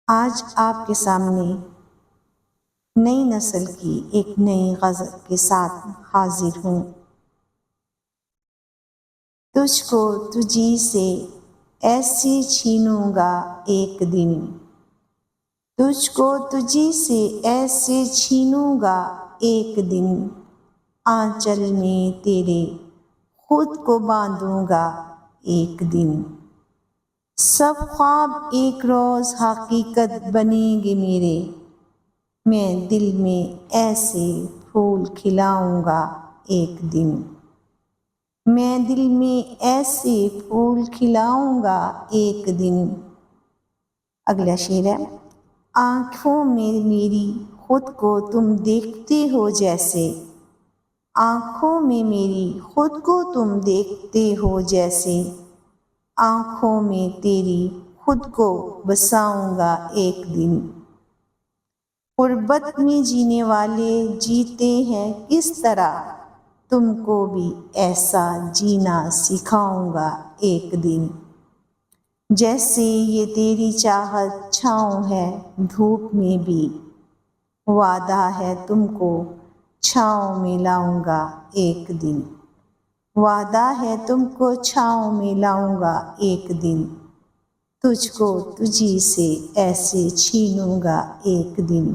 آج آپ کے سامنے نئی نسل کی ایک نئی غزل کے ساتھ حاضر ہوں۔ تجھ کو تجھی سے ایسے چھینوں گا ایک دن، تجھ کو تجھی سے ایسے چھینوں گا ایک دن، آنچل میں تیرے خود کو باندھوں گا ایک دن، سب خواب ایک روز حقیقت بنیں گے میرے، میں دل میں ایسے پھول کھلاؤں گا ایک دن، میں دل میں ایسے پھول کھلاؤں گا ایک دن۔ اگلا شعر ہے، آنکھوں میں میری خود کو تم دیکھتے ہو جیسے، آنکھوں میں میری خود کو تم دیکھتے ہو جیسے، آنکھوں میں تیری خود کو بساؤں گا ایک دن، غربت میں جینے والے جیتے ہیں کس طرح، تم کو بھی ایسا جینا سکھاؤں گا ایک دن، جیسے یہ تیری چاہت چھاؤں ہے دھوپ میں بھی، وعدہ ہے تم کو چھاؤں میں لاؤں گا ایک دن، وعدہ ہے تم کو چھاؤں میں لاؤں گا ایک دن، تجھ کو تجھی سے ایسے چھینوں گا ایک دن۔